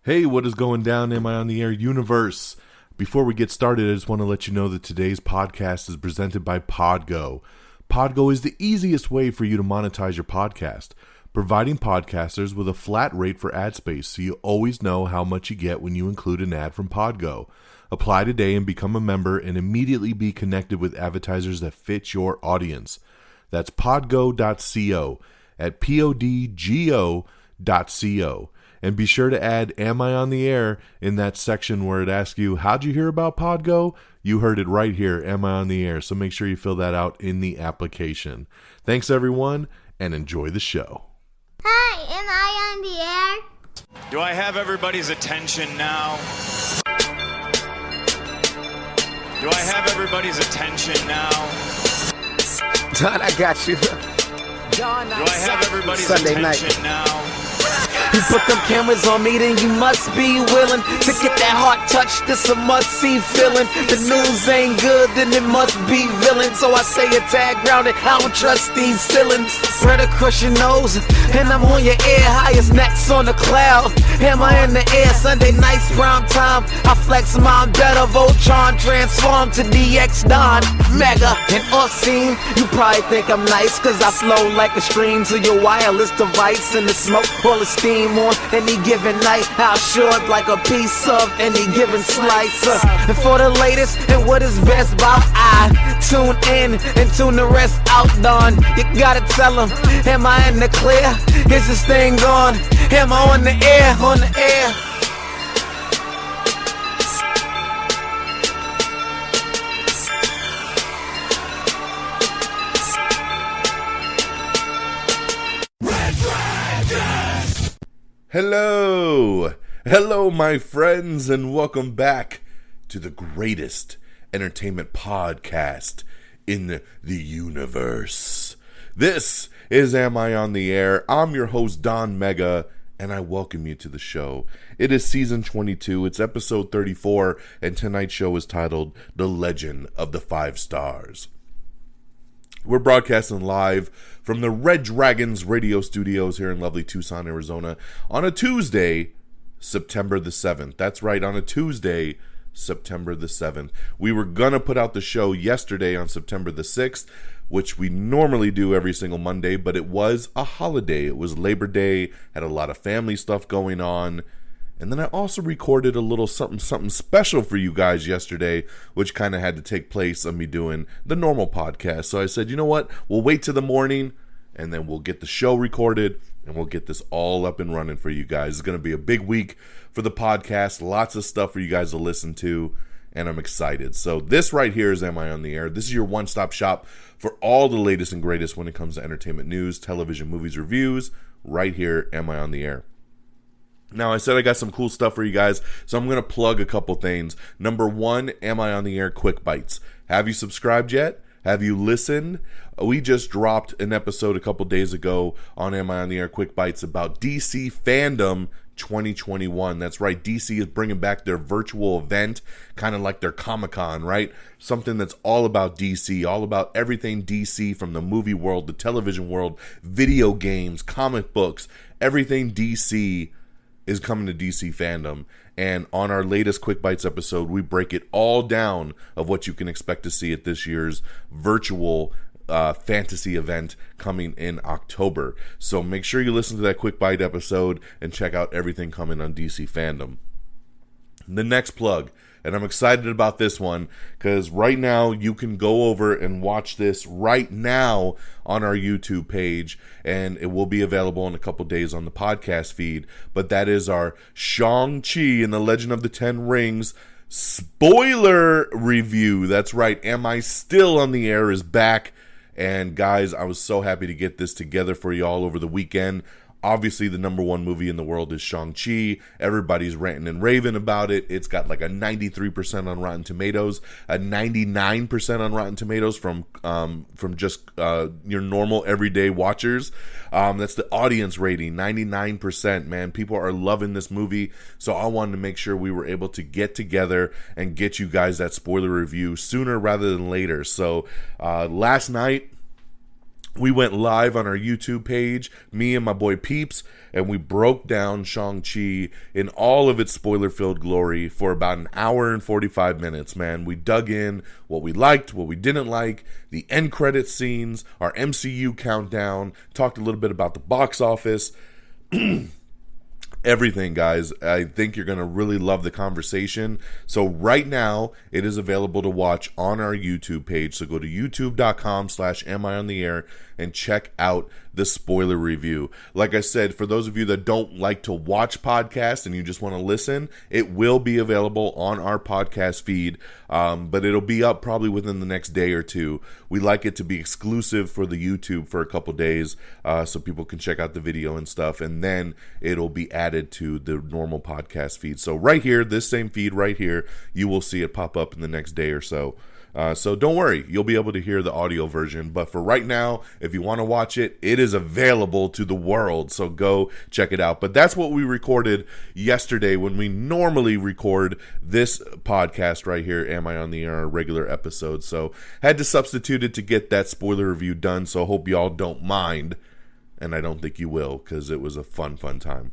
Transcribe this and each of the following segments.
Hey, what is going down, Am I on the Air universe? Before we get started, I just want to let you know that today's podcast is presented by Podgo. Podgo is the easiest way for you to monetize your podcast, providing podcasters with a flat rate for ad space so you always know how much you get when you include an ad from Podgo. Apply today and become a member and immediately be connected with advertisers that fit your audience. That's podgo.co at podgo.co. And be sure to add Am I on the Air in that section where it asks you, how'd you hear about Podgo? You heard it right here, Am I on the Air? So make sure you fill that out in the application. Thanks, everyone, and enjoy the show. Hi, am I on the air? Do I have everybody's attention now? Do I have everybody's attention now? John, I got you. John, do I have everybody's Sunday attention night. now? You put them cameras on me, then you must be willing to get that heart touch. This a must-see feeling. The news ain't good, then it must be villain. So I say a tag grounded, I don't trust these ceilings. Spread across your nose, and I'm on your ear. Highest necks on the cloud. Am I in the air? Sunday nights, prime time. I flex my better. Voltron transform to DX Don Mega and Orsine. You probably think I'm nice, cause I flow like a stream to your wireless device. And the smoke all the steam on any given night. I'll short like a piece of any given slice. And for the latest and what is best about I tune in and tune the rest out, Don. You gotta tell them, am I in the clear? Is this thing on? Am I on the air? On the air. Hello, my friends, and welcome back to the greatest entertainment podcast in the universe. This is Am I on the Air? I'm your host, Don Mega, and I welcome you to the show. It is season 22, it's episode 34, and tonight's show is titled The Legend of the Five Stars. We're broadcasting live from the Red Dragons radio studios here in lovely Tucson, Arizona on a Tuesday, September the 7th. That's right, on a Tuesday, September the 7th. We were going to put out the show yesterday on September the 6th, which we normally do every single Monday, but it was a holiday. It was Labor Day, had a lot of family stuff going on. And then I also recorded a little something special for you guys yesterday, which kind of had to take place of me doing the normal podcast. So I said, you know what? We'll wait till the morning, and then we'll get the show recorded, and we'll get this all up and running for you guys. It's going to be a big week for the podcast. Lots of stuff for you guys to listen to, and I'm excited. So this right here is Am I on the Air? This is your one-stop shop for all the latest and greatest when it comes to entertainment news, television, movies, reviews. Right here, Am I on the Air? Now, I said I got some cool stuff for you guys, so I'm going to plug a couple things. Number one, Am I on the Air Quick Bites. Have you subscribed yet? Have you listened? We just dropped an episode a couple days ago on Am I on the Air Quick Bites about DC Fandom 2021. That's right, DC is bringing back their virtual event, kind of like their Comic-Con, right? Something that's all about DC, all about everything DC, from the movie world, the television world, video games, comic books, everything DC is coming to DC Fandom. And on our latest Quick Bites episode, we break it all down of what you can expect to see at this year's virtual fantasy event coming in October. So make sure you listen to that Quick Bite episode and check out everything coming on DC Fandom. The next plug, and I'm excited about this one because right now you can go over and watch this right now on our YouTube page, and it will be available in a couple days on the podcast feed. But that is our Shang-Chi and the Legend of the Ten Rings spoiler review. That's right, Am I Still on the Air is back. And guys, I was so happy to get this together for you all over the weekend. Obviously, the number one movie in the world is Shang-Chi. Everybody's ranting and raving about it. It's got like a 93% on Rotten Tomatoes, a 99% on Rotten Tomatoes from just your normal everyday watchers. That's the audience rating, 99%, man. People are loving this movie. So I wanted to make sure we were able to get together and get you guys that spoiler review sooner rather than later. So last night, we went live on our YouTube page, me and my boy Peeps, and we broke down Shang-Chi in all of its spoiler-filled glory for about an hour and 45 minutes, man. We dug in what we liked, what we didn't like, the end credit scenes, our MCU countdown, talked a little bit about the box office, everything, guys. I think you're going to really love the conversation. So right now, it is available to watch on our YouTube page. So go to youtube.com/amiontheair and check out the spoiler review. Like I said, for those of you that don't like to watch podcasts and you just want to listen, it will be available on our podcast feed, but it'll be up probably within the next day or two. We like it to be exclusive for the YouTube for a couple days, so people can check out the video and stuff, and then it'll be added to the normal podcast feed. So right here, this same feed right here, you will see it pop up in the next day or so. So don't worry, you'll be able to hear the audio version. But for right now, if you want to watch it, it is available to the world. So go check it out. But that's what we recorded yesterday when we normally record this podcast right here, Am I on the Air, a regular episode. So had to substitute it to get that spoiler review done. So hope y'all don't mind. And I don't think you will, because it was a fun time.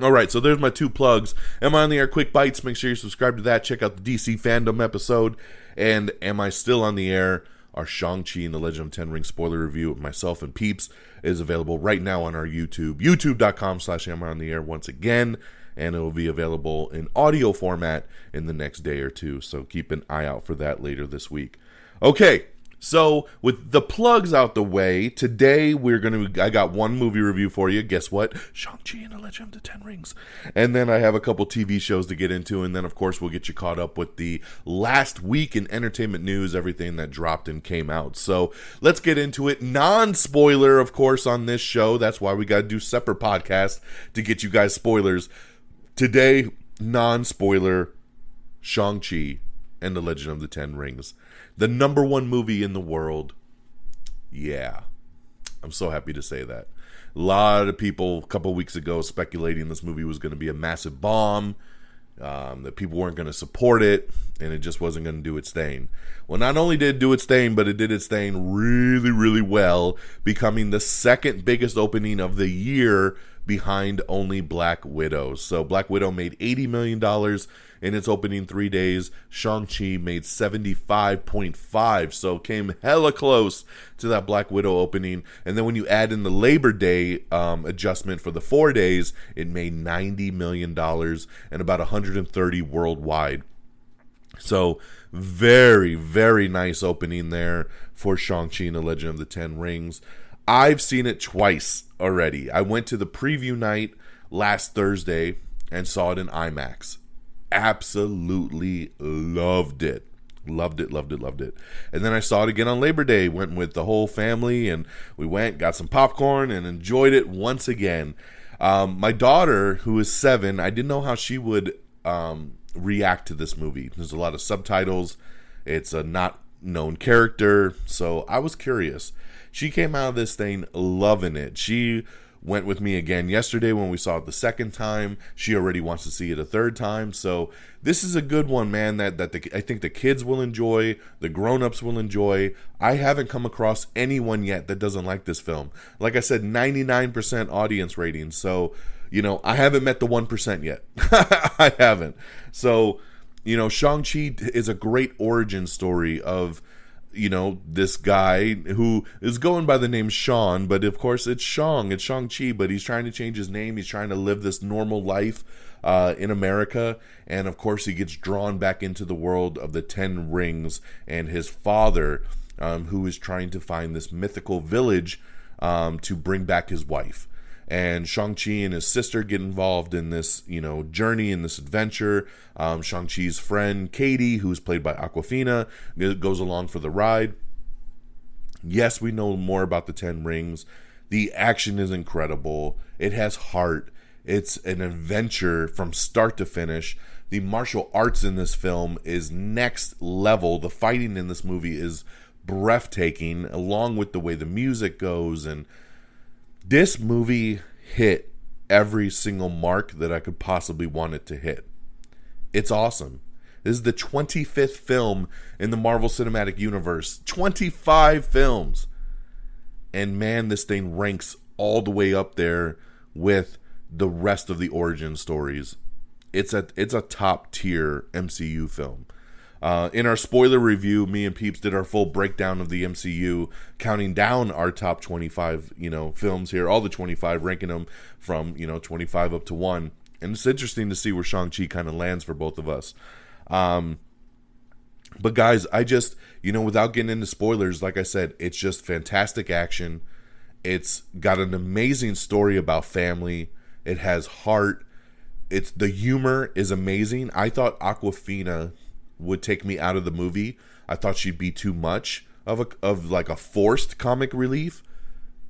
All right, so there's my 2 plugs. Am I on the Air Quick Bites? Make sure you subscribe to that. Check out the DC Fandom episode. And Am I Still on the Air? Our Shang-Chi and the Legend of the Ten Rings spoiler review with myself and Peeps is available right now on our YouTube. YouTube.com/Am I on the Air once again. And it will be available in audio format in the next day or two. So keep an eye out for that later this week. Okay. So, with the plugs out the way, today I got one movie review for you. Guess what? Shang-Chi and the Legend of the Ten Rings. And then I have a couple TV shows to get into, and then, of course, we'll get you caught up with the last week in entertainment news, everything that dropped and came out. So, let's get into it. Non-spoiler, of course, on this show. That's why we got to do separate podcasts to get you guys spoilers. Today, non-spoiler, Shang-Chi and the Legend of the Ten Rings. The number 1 movie in the world. Yeah. I'm so happy to say that. A lot of people a couple weeks ago speculating this movie was going to be a massive bomb, that people weren't going to support it, and it just wasn't going to do its thing. Well, not only did it do its thing, but it did its thing really, really well, becoming the second biggest opening of the year behind only Black Widow. So Black Widow made $80 million in its opening 3 days. Shang-Chi made 75.5, so came hella close to that Black Widow opening. And then when you add in the Labor Day adjustment for the 4 days, it made $90 million and about 130 worldwide. So very, very nice opening there for Shang-Chi and the Legend of the Ten Rings. I've seen it twice already. I went to the preview night last Thursday and saw it in IMAX. Absolutely loved it. Loved it. And then I saw it again on Labor Day. Went with the whole family, and we went, got some popcorn, and enjoyed it once again. My daughter, who is 7, I didn't know how she would react to this movie. There's a lot of subtitles. It's a not known character, so I was curious. She came out of this thing loving it. She went with me again yesterday when we saw it the second time. She already wants to see it a third time. So this is a good one, man, that I think the kids will enjoy, the grown-ups will enjoy. I haven't come across anyone yet that doesn't like this film. Like I said, 99% audience rating. So, I haven't met the 1% yet. I haven't. So, Shang-Chi is a great origin story of this guy who is going by the name Sean, but of course it's Shang-Chi, but he's trying to change his name. He's trying to live this normal life in America, and of course he gets drawn back into the world of the Ten Rings and his father, who is trying to find this mythical village to bring back his wife. And Shang-Chi and his sister get involved in this, journey, in this adventure. Shang-Chi's friend, Katie, who's played by Awkwafina, goes along for the ride. Yes, we know more about the Ten Rings. The action is incredible. It has heart. It's an adventure from start to finish. The martial arts in this film is next level. The fighting in this movie is breathtaking, along with the way the music goes, and this movie hit every single mark that I could possibly want it to hit. It's awesome. This is the 25th film in the Marvel Cinematic Universe. 25 films. And man, this thing ranks all the way up there with the rest of the origin stories. It's a top tier MCU film. In our spoiler review, me and Peeps did our full breakdown of the MCU, counting down our top 25, films here, all the 25, ranking them from, 25 up to 1. And it's interesting to see where Shang-Chi kind of lands for both of us. But guys, I just, without getting into spoilers, like I said, it's just fantastic action. It's got an amazing story about family. It has heart. The humor is amazing. I thought Awkwafina would take me out of the movie. I thought she'd be too much of like a forced comic relief,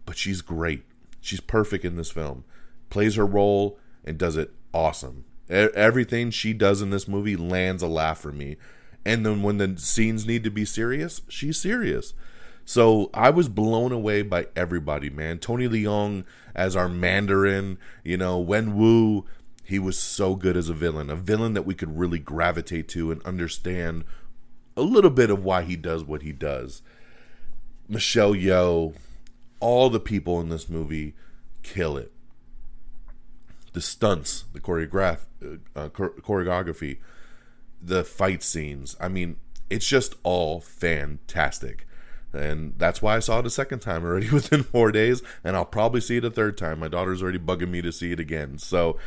but she's great. She's perfect in this film. Plays her role and does it awesome. Everything she does in this movie lands a laugh for me. And then when the scenes need to be serious, she's serious. So I was blown away by everybody, man. Tony Leung as our Mandarin, Wen Wu, he was so good as a villain that we could really gravitate to and understand a little bit of why he does what he does. Michelle Yeoh, all the people in this movie kill it. The stunts, the choreography, the fight scenes. I mean, it's just all fantastic. And that's why I saw it a second time already within 4 days, and I'll probably see it a third time. My daughter's already bugging me to see it again. So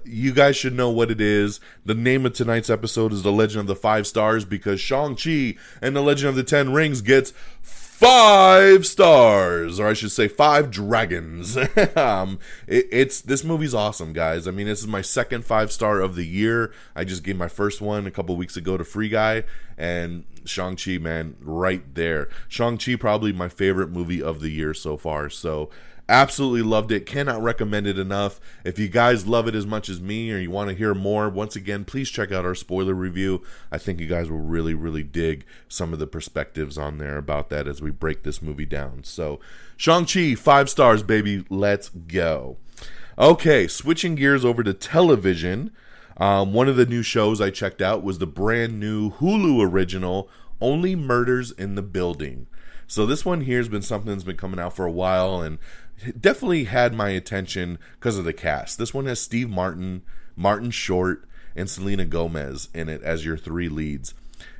you guys should know what it is. The name of tonight's episode is The Legend of the 5 Stars, because Shang-Chi and The Legend of the 10 Rings gets 5 stars, or I should say 5 dragons. This movie's awesome, guys. I mean, this is my second 5-star of the year. I just gave my first one a couple weeks ago to Free Guy, and Shang-Chi, man, right there. Shang-Chi, probably my favorite movie of the year so far. So absolutely loved it. Cannot recommend it enough. If you guys love it as much as me, or you want to hear more, once again, please check out our spoiler review. I think you guys will really, really dig some of the perspectives on there about that as we break this movie down. So Shang-Chi, 5 stars, baby. Let's go. Okay, switching gears over to television. One of the new shows I checked out was the brand new Hulu original, Only Murders in the Building. So this one here has been something that's been coming out for a while, and definitely had my attention because of the cast. This one has Steve Martin, Martin Short, and Selena Gomez in it as your 3 leads.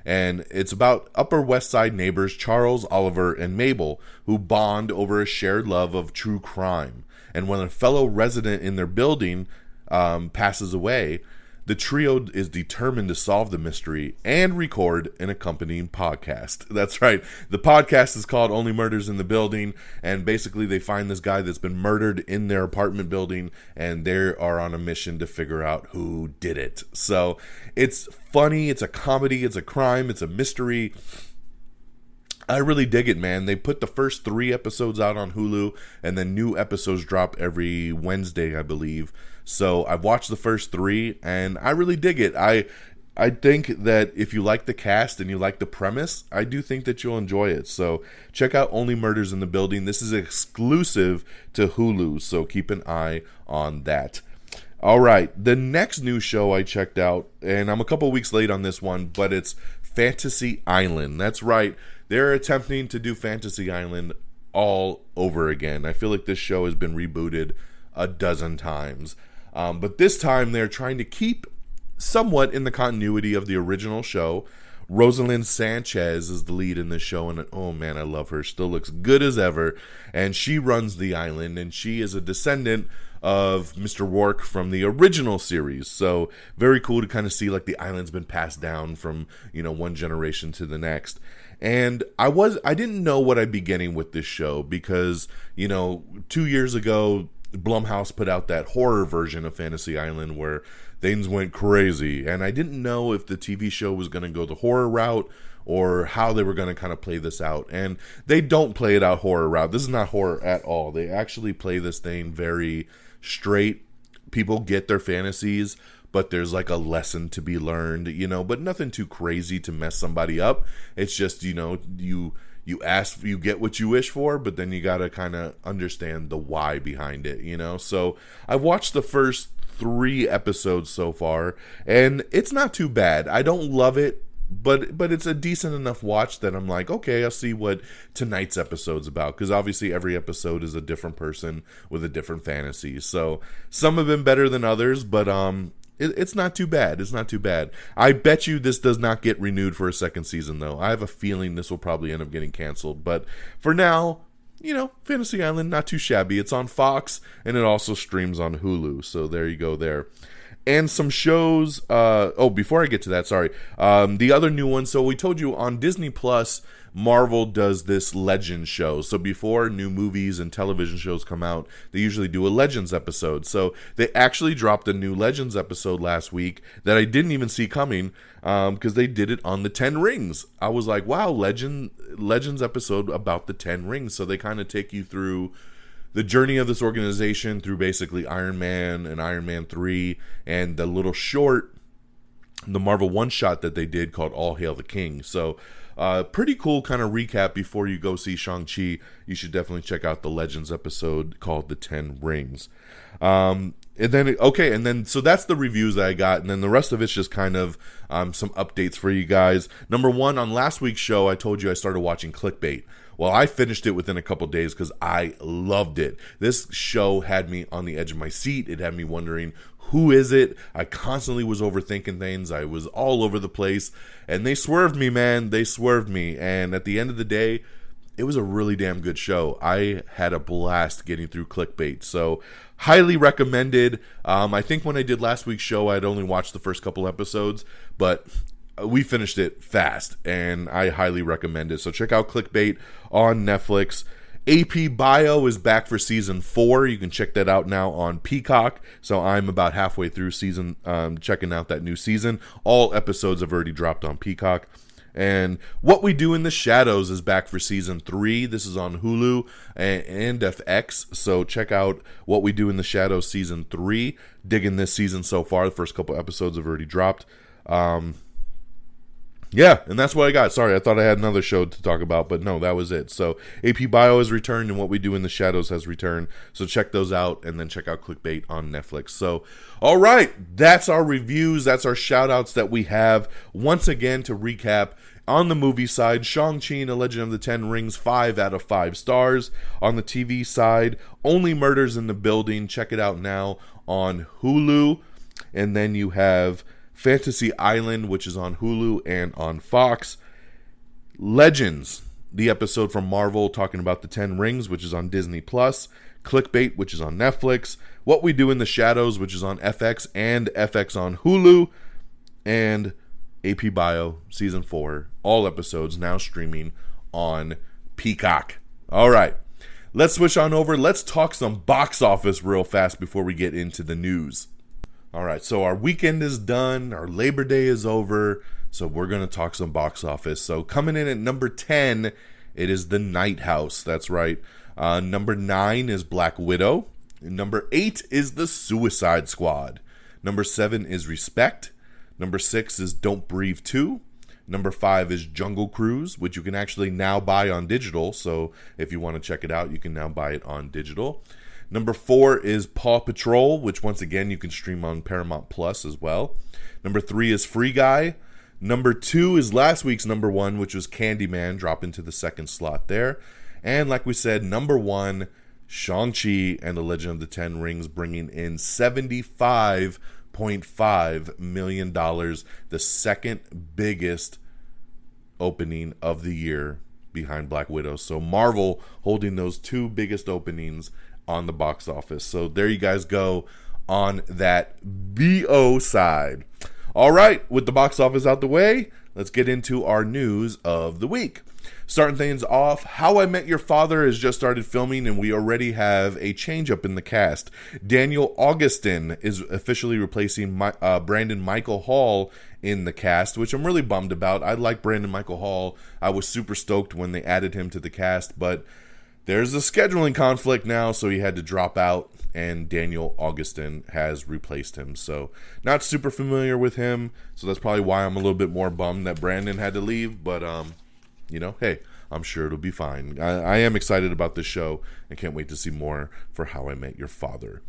And it's about Upper West Side neighbors Charles, Oliver, and Mabel, who bond over a shared love of true crime. And when a fellow resident in their building passes away, the trio is determined to solve the mystery and record an accompanying podcast. That's right. The podcast is called Only Murders in the Building, and basically they find this guy that's been murdered in their apartment building, and they are on a mission to figure out who did it. So it's funny, it's a comedy, it's a crime, it's a mystery. I really dig it, man. They put the first 3 episodes out on Hulu, and then new episodes drop every Wednesday, I believe. So I've watched the first 3, and I really dig it. I think that if you like the cast and you like the premise, I do think that you'll enjoy it. So check out Only Murders in the Building. This is exclusive to Hulu, so keep an eye on that. All right, the next new show I checked out, and I'm a couple weeks late on this one, but it's Fantasy Island. That's right. They're attempting to do Fantasy Island all over again. I feel like this show has been rebooted a dozen times. But this time they're trying to keep somewhat in the continuity of the original show. Rosalind Sanchez is the lead in this show, and oh man, I love her. Still looks good as ever. And she runs the island, and she is a descendant of Mr. Rourke from the original series. So very cool to kind of see like the island's been passed down from, one generation to the next. And I didn't know what I'd be getting with this show because, 2 years ago, Blumhouse put out that horror version of Fantasy Island where things went crazy. And I didn't know if the TV show was going to go the horror route or how they were going to kind of play this out. And they don't play it out horror route. This is not horror at all. They actually play this thing very straight. People get their fantasies, but there's like a lesson to be learned, but nothing too crazy to mess somebody up. It's just, you get what you wish for, but then you got to kind of understand the why behind it, So I've watched the first 3 episodes so far, and it's not too bad. I don't love it but it's a decent enough watch that I'm like, okay, I'll see what tonight's episode's about, because obviously every episode is a different person with a different fantasy. So some have been better than others, but it's not too bad. It's not too bad. I bet you this does not get renewed for a second season, though. I have a feeling this will probably end up getting canceled. But for now, Fantasy Island, not too shabby. It's on Fox, and it also streams on Hulu. So there you go there. And some shows. Before I get to that, sorry. The other new one. So we told you on Disney Plus, Marvel does this Legends show. So before new movies and television shows come out, they usually do a Legends episode. So they actually dropped a new Legends episode last week that I didn't even see coming, because they did it on the 10 Rings. I was like, wow, Legends episode about the 10 Rings. So they kind of take you through the journey of this organization through basically Iron Man and Iron Man 3 and the little short, the Marvel one-shot that they did called All Hail the King. So pretty cool kind of recap before you go see Shang-Chi. You should definitely check out the Legends episode called The 10 Rings. So that's the reviews that I got, and then the rest of it's just kind of some updates for you guys. Number one, on last week's show, I told you I started watching Clickbait. Well, I finished it within a couple days because I loved it. This show had me on the edge of my seat. It had me wondering, who is it? I constantly was overthinking things. I was all over the place. And they swerved me, man. They swerved me. And at the end of the day, it was a really damn good show. I had a blast getting through Clickbait. So, highly recommended. I think when I did last week's show, I'd only watched the first couple episodes. But we finished it fast, and I highly recommend it. So check out Clickbait on Netflix. AP Bio is back for season 4. You can check that out now on Peacock. So I'm about halfway through checking out that new season. All episodes have already dropped on Peacock. And What We Do in the Shadows is back for season 3. This is on Hulu and FX. So check out What We Do in the Shadows season 3. Digging this season so far. The first couple episodes have already dropped. Yeah, and that's what I got. Sorry, I thought I had another show to talk about, but no, that was it. So AP Bio has returned, and What We Do in the Shadows has returned. So check those out, and then check out Clickbait on Netflix. So, all right, that's our reviews. That's our shout-outs that we have. Once again, to recap, on the movie side, Shang-Chi and the Legend of the 10 Rings, 5 out of 5 stars. On the TV side, Only Murders in the Building. Check it out now on Hulu. And then you have Fantasy Island, which is on Hulu and on Fox. Legends, the episode from Marvel talking about the 10 Rings, which is on Disney Plus. Clickbait, which is on Netflix. What We Do in the Shadows, which is on FX and FX on Hulu. And AP Bio, Season 4. All episodes now streaming on Peacock. All right, let's switch on over. Let's talk some box office real fast before we get into the news. All right, so our weekend is done. Our Labor Day is over. So we're going to talk some box office. So coming in at number 10, it is The Night House. That's right. Number 9 is Black Widow. Number 8 is The Suicide Squad. Number 7 is Respect. Number 6 is Don't Breathe 2. Number 5 is Jungle Cruise, which you can actually now buy on digital. So if you want to check it out, you can now buy it on digital. Number 4 is Paw Patrol, which once again you can stream on Paramount Plus as well. Number 3 is Free Guy. Number 2 is last week's number 1, which was Candyman, drop into the second slot there. And like we said, number 1, Shang-Chi and the Legend of the 10 Rings, bringing in $75.5 million, the second biggest opening of the year behind Black Widow. So Marvel holding those 2 biggest openings on the box office. So there you guys go on that BO side. All right, with the box office out the way, let's get into our news of the week. Starting things off, How I Met Your Father has just started filming, and we already have a change up in the cast. Daniel Augustin is officially replacing Brandon Michael Hall in the cast, which I'm really bummed about. I like Brandon Michael Hall. I was super stoked when they added him to the cast, but there's a scheduling conflict now, so he had to drop out, and Daniel Augustin has replaced him. So, not super familiar with him, so that's probably why I'm a little bit more bummed that Brandon had to leave, but, hey, I'm sure it'll be fine. I am excited about this show and can't wait to see more for How I Met Your Father.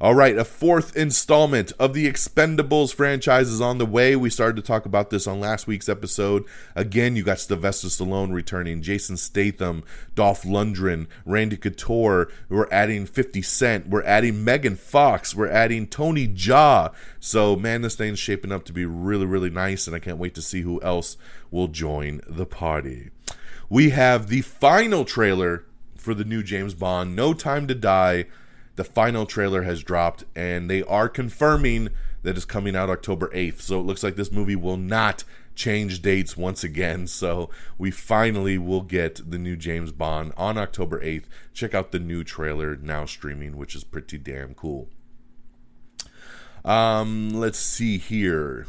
All right, a fourth installment of the Expendables franchise is on the way. We started to talk about this on last week's episode. Again, you got Sylvester Stallone returning, Jason Statham, Dolph Lundgren, Randy Couture. We're adding 50 Cent. We're adding Megan Fox. We're adding Tony Jaa. So, man, this thing's shaping up to be really, really nice, and I can't wait to see who else will join the party. We have the final trailer for the new James Bond, No Time to Die. The final trailer has dropped, and they are confirming that it's coming out October 8th. So it looks like this movie will not change dates once again. So we finally will get the new James Bond on October 8th. Check out the new trailer now streaming, which is pretty damn cool. Let's see here.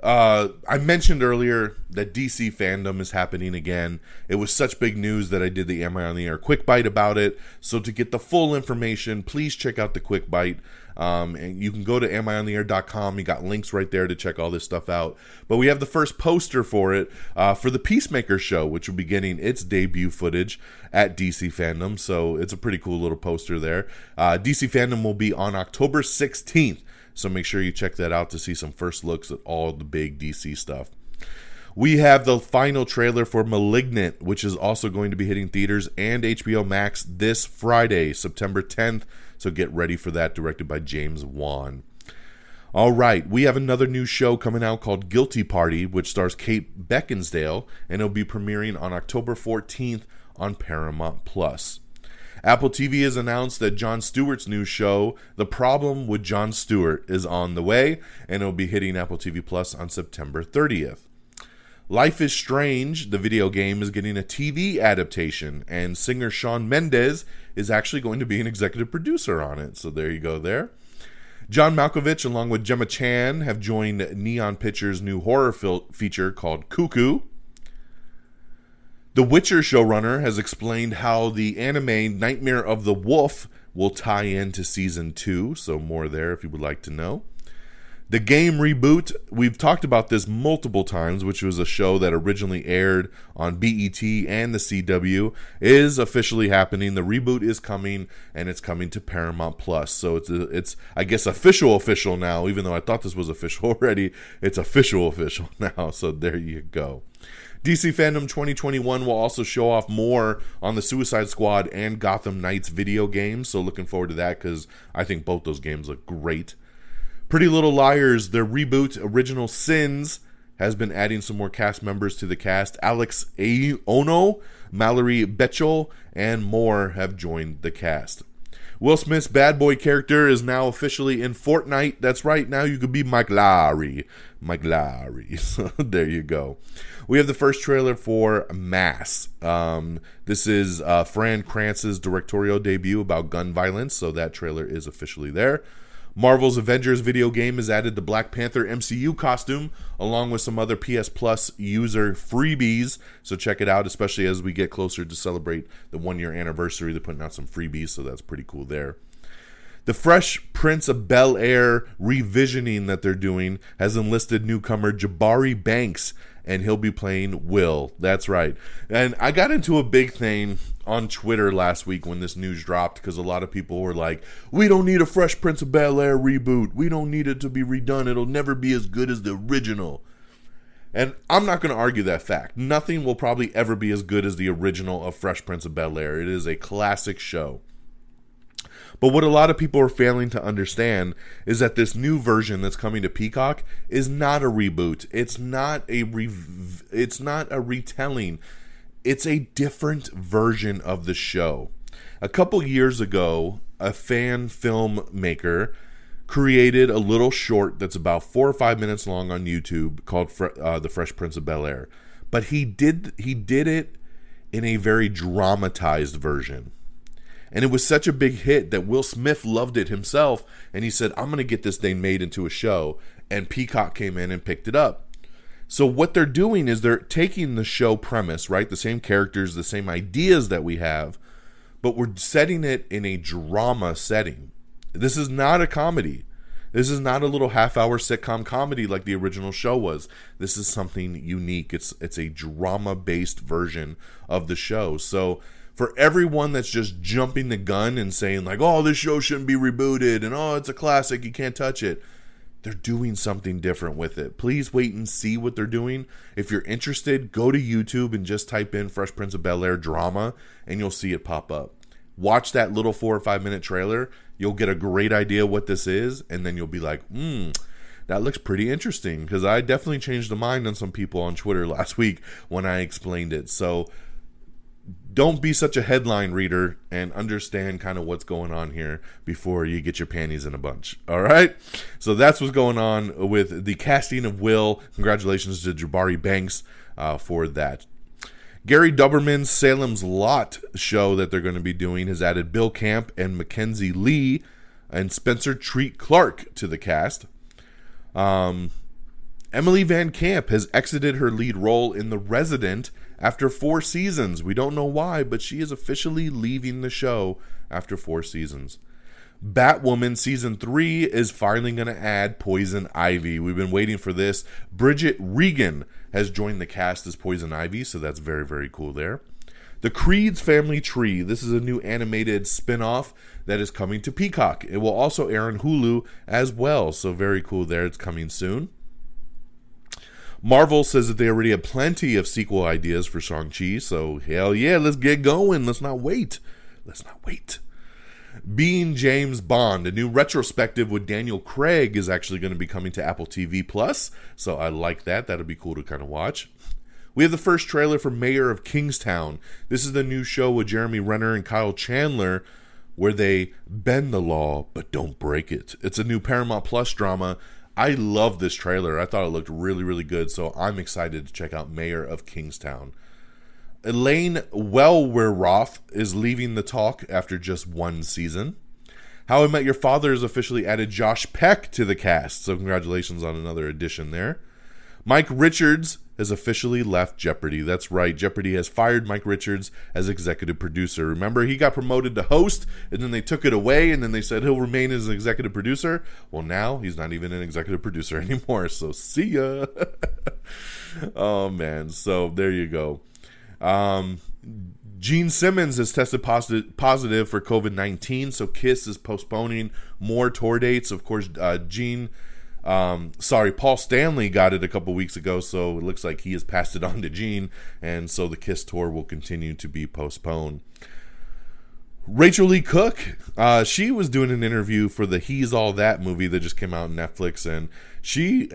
I mentioned earlier that DC fandom is happening again. It was such big news that I did the Am I on the Air quick bite about it. So to get the full information, please check out the quick bite. And you can go to amiontheair.com. You got links right there to check all this stuff out. But we have the first poster for it for the Peacemaker show, which will be getting its debut footage at DC Fandom. So it's a pretty cool little poster there. DC Fandom will be on October 16th. So make sure you check that out to see some first looks at all the big DC stuff. We have the final trailer for Malignant, which is also going to be hitting theaters and HBO Max this Friday, September 10th. So get ready for that, directed by James Wan. All right, we have another new show coming out called Guilty Party, which stars Kate Beckinsale, and it'll be premiering on October 14th on Paramount+. Apple TV has announced that Jon Stewart's new show, The Problem with Jon Stewart, is on the way, and it'll be hitting Apple TV Plus on September 30th. Life is Strange, the video game, is getting a TV adaptation, and singer Shawn Mendes is actually going to be an executive producer on it, so there you go there. John Malkovich, along with Gemma Chan, have joined Neon Pictures' new horror feature called Cuckoo. The Witcher showrunner has explained how the anime Nightmare of the Wolf will tie into Season 2, so more there if you would like to know. The Game reboot, we've talked about this multiple times, which was a show that originally aired on BET and the CW, is officially happening. The reboot is coming, and it's coming to Paramount+. So it's I guess, official now, even though I thought this was official already. It's official now, so there you go. DC Fandom 2021 will also show off more on the Suicide Squad and Gotham Knights video games, so looking forward to that because I think both those games look great. Pretty Little Liars, their reboot, Original Sins, has been adding some more cast members to the cast. Alex Ono, Mallory Betchel, and more have joined the cast. Will Smith's bad boy character is now officially in Fortnite. That's right, now you could be Mike Lowry. So there you go. We have the first trailer for Mass. This is Fran Kranz's directorial debut about gun violence, so that trailer is officially there. Marvel's Avengers video game has added the Black Panther MCU costume, along with some other PS Plus user freebies, so check it out, especially as we get closer to celebrate the 1-year anniversary. They're putting out some freebies, so that's pretty cool there. The Fresh Prince of Bel-Air revisioning that they're doing has enlisted newcomer Jabari Banks, and he'll be playing Will. That's right. And I got into a big thing on Twitter last week when this news dropped, because a lot of people were like, we don't need a Fresh Prince of Bel-Air reboot. We don't need it to be redone. It'll never be as good as the original. And I'm not going to argue that fact. Nothing will probably ever be as good as the original of Fresh Prince of Bel-Air. It is a classic show. But what a lot of people are failing to understand is that this new version that's coming to Peacock is not a reboot. It's not a retelling. It's a different version of the show. A couple years ago, a fan filmmaker created a little short that's about 4 or 5 minutes long on YouTube called The Fresh Prince of Bel-Air. But he did it in a very dramatized version. And it was such a big hit that Will Smith loved it himself, and he said, I'm going to get this thing made into a show. And Peacock came in and picked it up. So what they're doing is they're taking the show premise, right? The same characters, the same ideas that we have, but we're setting it in a drama setting. This is not a comedy. This is not a little half-hour sitcom comedy like the original show was. This is something unique. It's a drama-based version of the show. So For everyone that's just jumping the gun and saying like, oh, this show shouldn't be rebooted and oh, it's a classic, you can't touch it. They're doing something different with it. Please wait and see what they're doing. If you're interested, go to YouTube and just type in Fresh Prince of Bel-Air drama and you'll see it pop up. Watch that little 4 or 5 minute trailer. You'll get a great idea what this is, and then you'll be like, that looks pretty interesting, because I definitely changed the mind on some people on Twitter last week when I explained it. So don't be such a headline reader and understand kind of what's going on here before you get your panties in a bunch. All right? So that's what's going on with the casting of Will. Congratulations to Jabari Banks for that. Gary Duberman's Salem's Lot show that they're going to be doing has added Bill Camp and Mackenzie Lee and Spencer Treat Clark to the cast. Emily Van Camp has exited her lead role in The Resident after 4 seasons. We don't know why, but she is officially leaving the show after 4 seasons. Batwoman Season 3 is finally going to add Poison Ivy. We've been waiting for this. Bridget Regan has joined the cast as Poison Ivy, so that's very, very cool there. The Creed's Family Tree. This is a new animated spin-off that is coming to Peacock. It will also air on Hulu as well, so very cool there. It's coming soon. Marvel says that they already have plenty of sequel ideas for Shang-Chi, so hell yeah, let's get going. Let's not wait. Being James Bond, a new retrospective with Daniel Craig is actually going to be coming to Apple TV Plus, so I like that. That'll be cool to kind of watch. We have the first trailer for Mayor of Kingstown. This is the new show with Jeremy Renner and Kyle Chandler where they bend the law but don't break it. It's a new Paramount Plus drama. I love this trailer. I thought it looked really, really good, so I'm excited to check out Mayor of Kingstown. Elaine Welweroth is leaving the talk after just 1 season. How I Met Your Father has officially added Josh Peck to the cast, so congratulations on another addition there. Mike Richards has officially left Jeopardy. That's right, Jeopardy has fired Mike Richards as executive producer. Remember, he got promoted to host, and then they took it away, and then they said he'll remain as an executive producer. Well, now he's not even an executive producer anymore, so see ya. Oh, man, so there you go. Gene Simmons has tested positive for COVID-19, so KISS is postponing more tour dates. Of course, Paul Stanley got it a couple weeks ago, so it looks like he has passed it on to Gene, and so the KISS tour will continue to be postponed. Rachel Lee Cook, she was doing an interview for the He's All That movie that just came out on Netflix, and she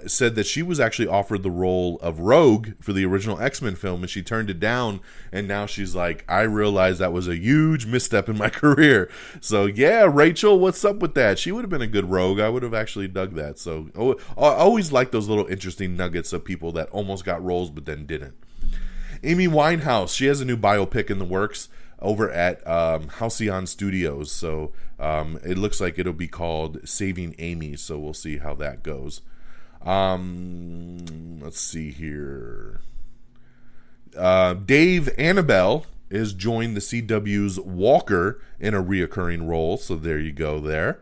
said that she was actually offered the role of Rogue for the original X-Men film, and she turned it down, and now she's like, I realized that was a huge misstep in my career. So yeah, Rachel, what's up with that? She would have been a good Rogue. I would have actually dug that. So I always like those little interesting nuggets of people that almost got roles but then didn't. Amy Winehouse, she has a new biopic in the works over at Halcyon Studios, so it looks like it'll be called Saving Amy, so we'll see how that goes. Let's see here. Dave Annabelle has joined the CW's Walker in a reoccurring role, so there you go there.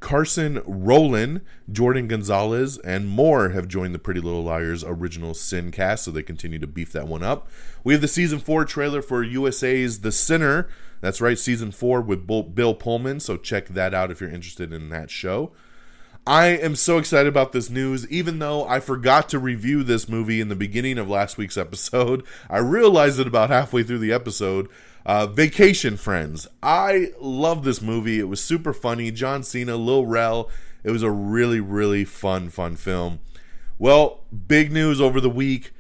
Carson Rowland, Jordan Gonzalez, and more have joined the Pretty Little Liars original Sin cast, so they continue to beef that one up. We have the Season 4 trailer for USA's The Sinner. That's right, Season 4 with Bill Pullman, so check that out if you're interested in that show. I am so excited about this news. Even though I forgot to review this movie in the beginning of last week's episode, I realized it about halfway through the episode. Vacation Friends. I love this movie. It was super funny. John Cena, Lil Rel. It was a really, really fun film. Well, big news over the week.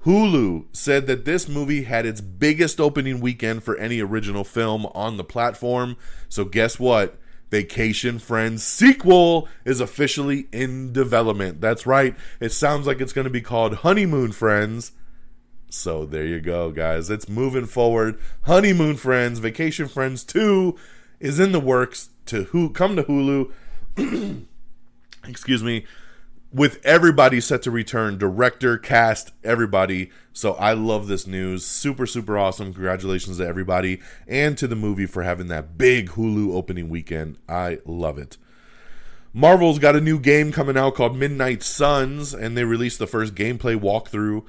Hulu said that this movie had its biggest opening weekend for any original film on the platform. So guess what? Vacation Friends sequel is officially in development. That's right. It sounds like it's going to be called Honeymoon Friends. So there you go, guys. It's moving forward. Honeymoon Friends, Vacation Friends 2 is in the works to come to Hulu. Excuse me. With everybody set to return, director, cast, everybody. So I love this news. Super, super awesome. Congratulations to everybody and to the movie for having that big Hulu opening weekend. I love it. Marvel's got a new game coming out called Midnight Suns, and they released the first gameplay walkthrough.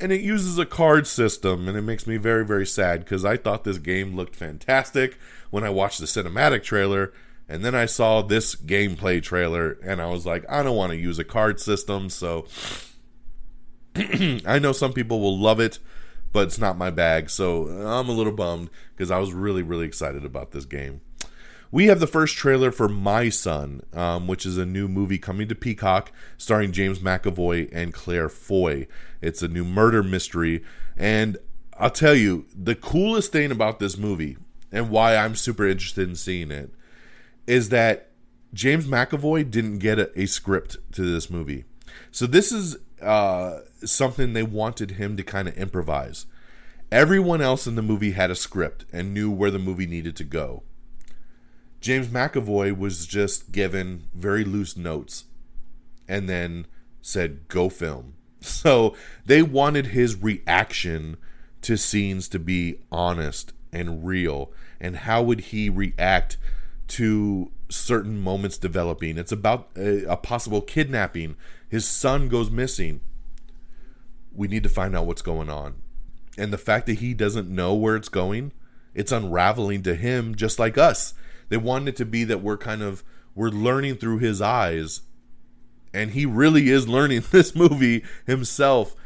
And it uses a card system, and it makes me very, very sad because I thought this game looked fantastic when I watched the cinematic trailer, and then I saw this gameplay trailer, and I was like, I don't want to use a card system, so I know some people will love it, but it's not my bag, so I'm a little bummed because I was really, really excited about this game. We have the first trailer for My Son, which is a new movie coming to Peacock starring James McAvoy and Claire Foy. It's a new murder mystery, and I'll tell you, the coolest thing about this movie and why I'm super interested in seeing it is that James McAvoy didn't get a script to this movie. So this is something they wanted him to kind of improvise. Everyone else in the movie had a script and knew where the movie needed to go. James McAvoy was just given very loose notes and then said, go film. So they wanted his reaction to scenes to be honest and real. And how would he react to certain moments developing? It's about a possible kidnapping. His son goes missing. We need to find out what's going on. And the fact that he doesn't know where it's going, it's unraveling to him just like us. They wanted it to be that we're learning through his eyes, and he really is learning this movie himself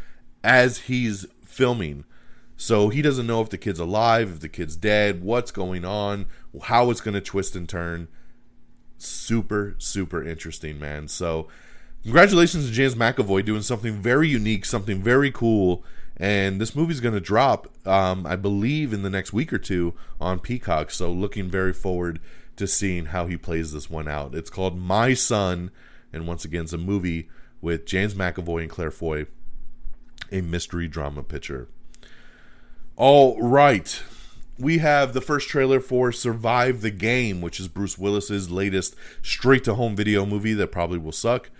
as he's filming. So he doesn't know if the kid's alive, if the kid's dead, what's going on, how it's going to twist and turn. Super, super interesting, man. So congratulations to James McAvoy doing something very unique, something very cool. And this movie's going to drop, I believe, in the next week or two on Peacock. So looking very forward to seeing how he plays this one out. It's called My Son. And once again, it's a movie with James McAvoy and Claire Foy, a mystery drama picture. All right. We have the first trailer for Survive the Game, which is Bruce Willis's latest straight-to-home video movie that probably will suck.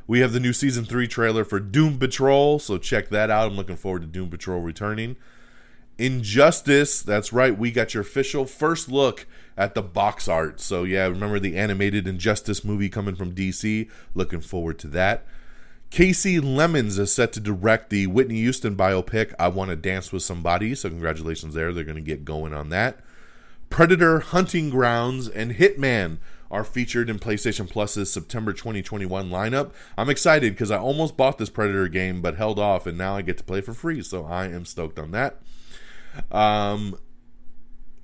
We have the new Season 3 trailer for Doom Patrol, so check that out. I'm looking forward to Doom Patrol returning. Injustice, that's right, we got your official first look at the box art. So yeah, remember the animated Injustice movie coming from DC? Looking forward to that. Casey Lemons is set to direct the Whitney Houston biopic, I Want to Dance with Somebody, so congratulations there. They're going to get going on that. Predator Hunting Grounds and Hitman are featured in PlayStation Plus's September 2021 lineup. I'm excited because I almost bought this Predator game but held off, and now I get to play for free, so I am stoked on that.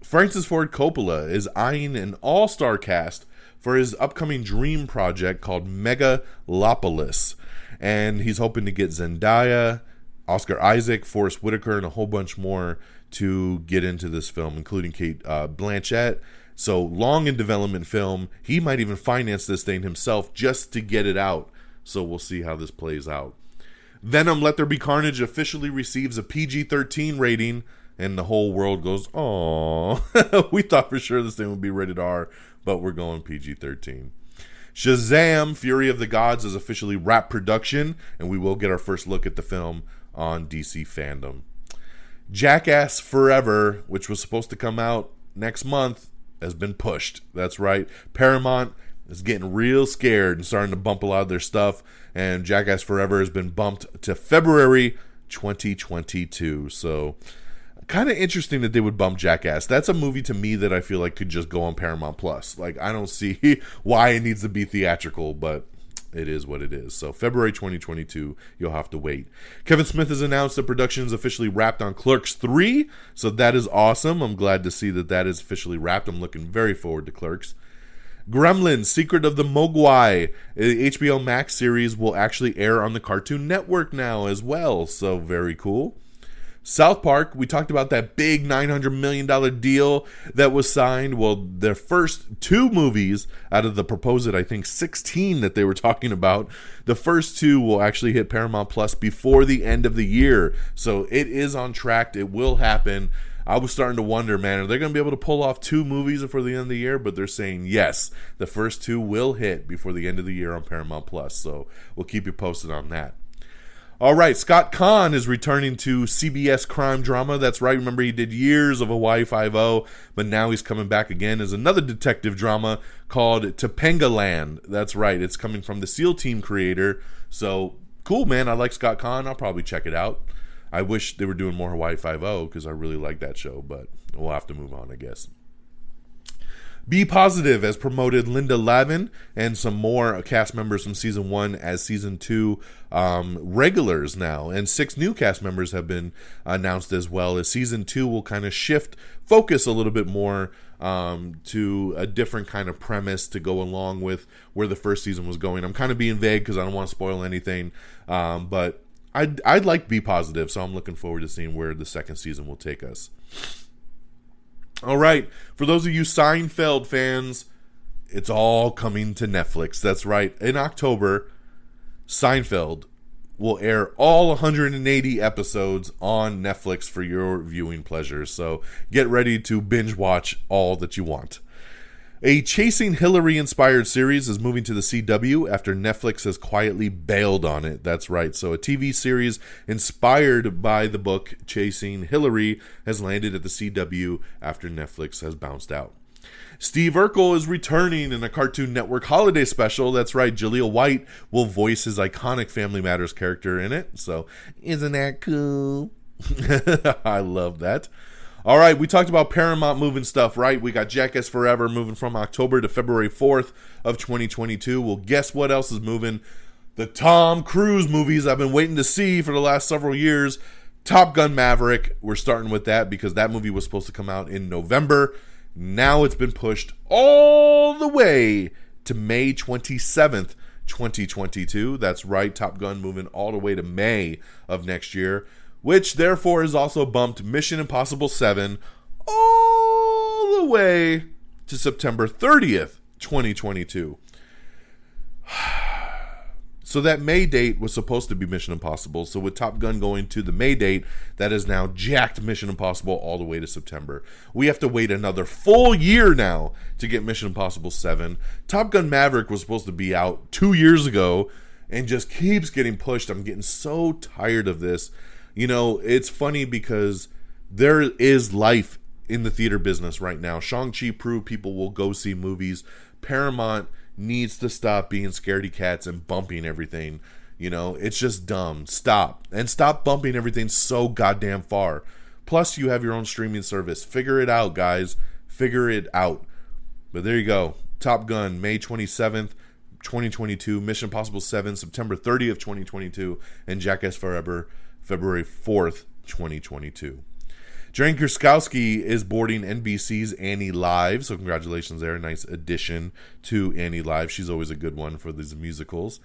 Francis Ford Coppola is eyeing an all-star cast for his upcoming dream project called Megalopolis, and he's hoping to get Zendaya, Oscar Isaac, Forrest Whitaker, and a whole bunch more to get into this film, including Kate Blanchett. So long in development film. He might even finance this thing himself just to get it out. So we'll see how this plays out. Venom Let There Be Carnage officially receives a PG-13 rating, and the whole world goes, "Aww." We thought for sure this thing would be rated R, but we're going PG-13. Shazam! Fury of the Gods is officially wrapped production, and we will get our first look at the film on DC Fandom. Jackass Forever, which was supposed to come out next month, has been pushed. That's right. Paramount is getting real scared and starting to bump a lot of their stuff, and Jackass Forever has been bumped to February 2022. So kind of interesting that they would bump Jackass. That's a movie to me that I feel like could just go on Paramount Plus. Like, I don't see why it needs to be theatrical, but it is what it is. So February 2022, you'll have to wait. Kevin Smith has announced that production is officially wrapped on Clerks 3. So that is awesome. I'm glad to see that that is officially wrapped. I'm looking very forward to Clerks. Gremlins, Secret of the Mogwai, the HBO Max series will actually air on the Cartoon Network now as well. So very cool. South Park, we talked about that big $900 million deal that was signed. Well, their first 2 movies out of the proposed, I think, 16 that they were talking about, the first 2 will actually hit Paramount Plus before the end of the year. So it is on track. It will happen. I was starting to wonder, man, are they going to be able to pull off 2 movies before the end of the year? But they're saying yes, the first 2 will hit before the end of the year on Paramount Plus. So we'll keep you posted on that. All right, Scott Conn is returning to CBS crime drama. That's right. Remember, he did years of Hawaii Five-0, but now he's coming back again as another detective drama called Topanga Land. That's right. It's coming from the SEAL Team creator. So cool, man. I like Scott Conn. I'll probably check it out. I wish they were doing more Hawaii Five-0 because I really like that show, but we'll have to move on, I guess. Be Positive has promoted Linda Lavin and some more cast members from Season 1 as Season 2 regulars now. And 6 new cast members have been announced as well, as Season 2 will kind of focus a little bit more to a different kind of premise to go along with where the first season was going. I'm kind of being vague because I don't want to spoil anything, but I'd like Be Positive, so I'm looking forward to seeing where the second season will take us. All right, for those of you Seinfeld fans, it's all coming to Netflix. That's right. In October, Seinfeld will air all 180 episodes on Netflix for your viewing pleasure. So get ready to binge watch all that you want. A Chasing Hillary inspired series is moving to the CW after Netflix has quietly bailed on it. That's right. So a TV series inspired by the book Chasing Hillary has landed at the CW after Netflix has bounced out. Steve Urkel is returning in a Cartoon Network holiday special. That's right. Jaleel White will voice his iconic Family Matters character in it. So isn't that cool? I love that. All right, we talked about Paramount moving stuff, right? We got Jackass Forever moving from October to February 4th of 2022. Well, guess what else is moving? The Tom Cruise movies I've been waiting to see for the last several years. Top Gun Maverick, we're starting with that because that movie was supposed to come out in November. Now it's been pushed all the way to May 27th, 2022. That's right, Top Gun moving all the way to May of next year, which therefore has also bumped Mission Impossible 7 all the way to September 30th, 2022. So that May date was supposed to be Mission Impossible. So with Top Gun going to the May date, that is now jacked Mission Impossible all the way to September. We have to wait another full year now to get Mission Impossible 7. Top Gun Maverick was supposed to be out 2 years ago and just keeps getting pushed. I'm getting so tired of this. You know, it's funny because there is life in the theater business right now. Shang-Chi proved people will go see movies. Paramount needs to stop being scaredy cats and bumping everything. You know, it's just dumb. Stop. And stop bumping everything so goddamn far. Plus, you have your own streaming service. Figure it out, guys. Figure it out. But there you go. Top Gun, May 27th, 2022. Mission Impossible 7, September 30th, 2022. And Jackass Forever, February 4th, 2022. Jane Krakowski is boarding NBC's Annie Live, so congratulations there. Nice addition to Annie Live. She's always a good one for these musicals.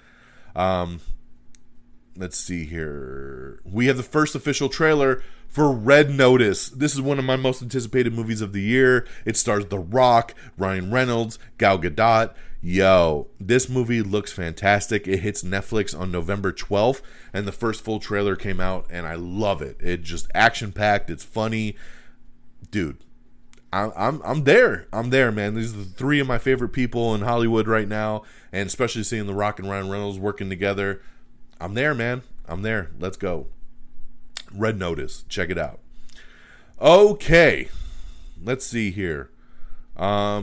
Let's see here. We have the first official trailer for Red Notice. This is one of my most anticipated movies of the year. It stars The Rock, Ryan Reynolds, Gal Gadot. Yo, this movie looks fantastic. It hits Netflix on November 12th, and the first full trailer came out, and I love it. It's just action-packed. It's funny. Dude, I'm there. I'm there, man. These are the three of my favorite people in Hollywood right now, and especially seeing The Rock and Ryan Reynolds working together. I'm there, man. I'm there. Let's go. Red Notice. Check it out. Okay. Let's see here. I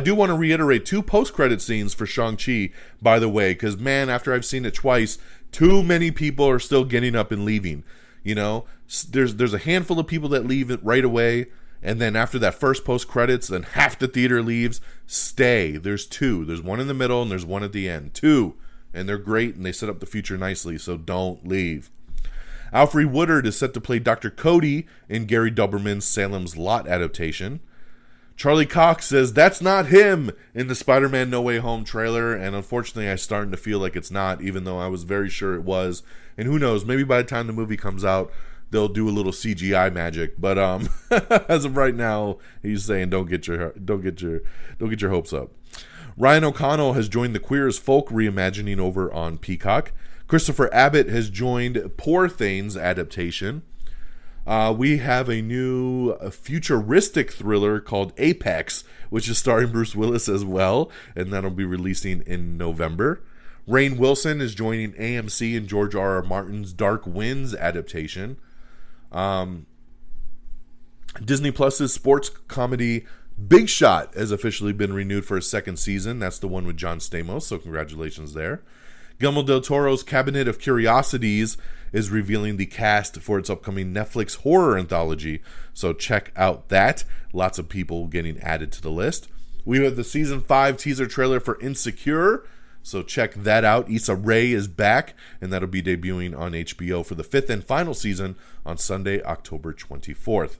do want to reiterate 2 post-credit scenes for Shang-Chi, by the way, because, man, after I've seen it twice, too many people are still getting up and leaving. You know, there's a handful of people that leave it right away, and then after that first post-credits, then half the theater leaves. Stay. There's 2. There's one in the middle, and there's one at the end. 2. And they're great, and they set up the future nicely, so don't leave. Alfre Woodard is set to play Dr. Cody in Gary Doberman's Salem's Lot adaptation. Charlie Cox says that's not him in the Spider-Man No Way Home trailer, and unfortunately I'm starting to feel like it's not, even though I was very sure it was. And who knows, maybe by the time the movie comes out, they'll do a little CGI magic. But as of right now, he's saying don't get your hopes up. Ryan O'Connell has joined the Queer as Folk reimagining over on Peacock. Christopher Abbott has joined Poor Things adaptation. We have a new futuristic thriller called Apex, which is starring Bruce Willis as well, and that'll be releasing in November. Rainn Wilson is joining AMC in George R.R. Martin's Dark Winds adaptation. Disney Plus's sports comedy Big Shot has officially been renewed for a second season. That's the one with John Stamos, so congratulations there. Guillermo del Toro's Cabinet of Curiosities is revealing the cast for its upcoming Netflix horror anthology, so check out that. Lots of people getting added to the list. We have the season 5 teaser trailer for Insecure, so check that out. Issa Rae is back, and that'll be debuting on HBO for the 5th and final season on Sunday, October 24th.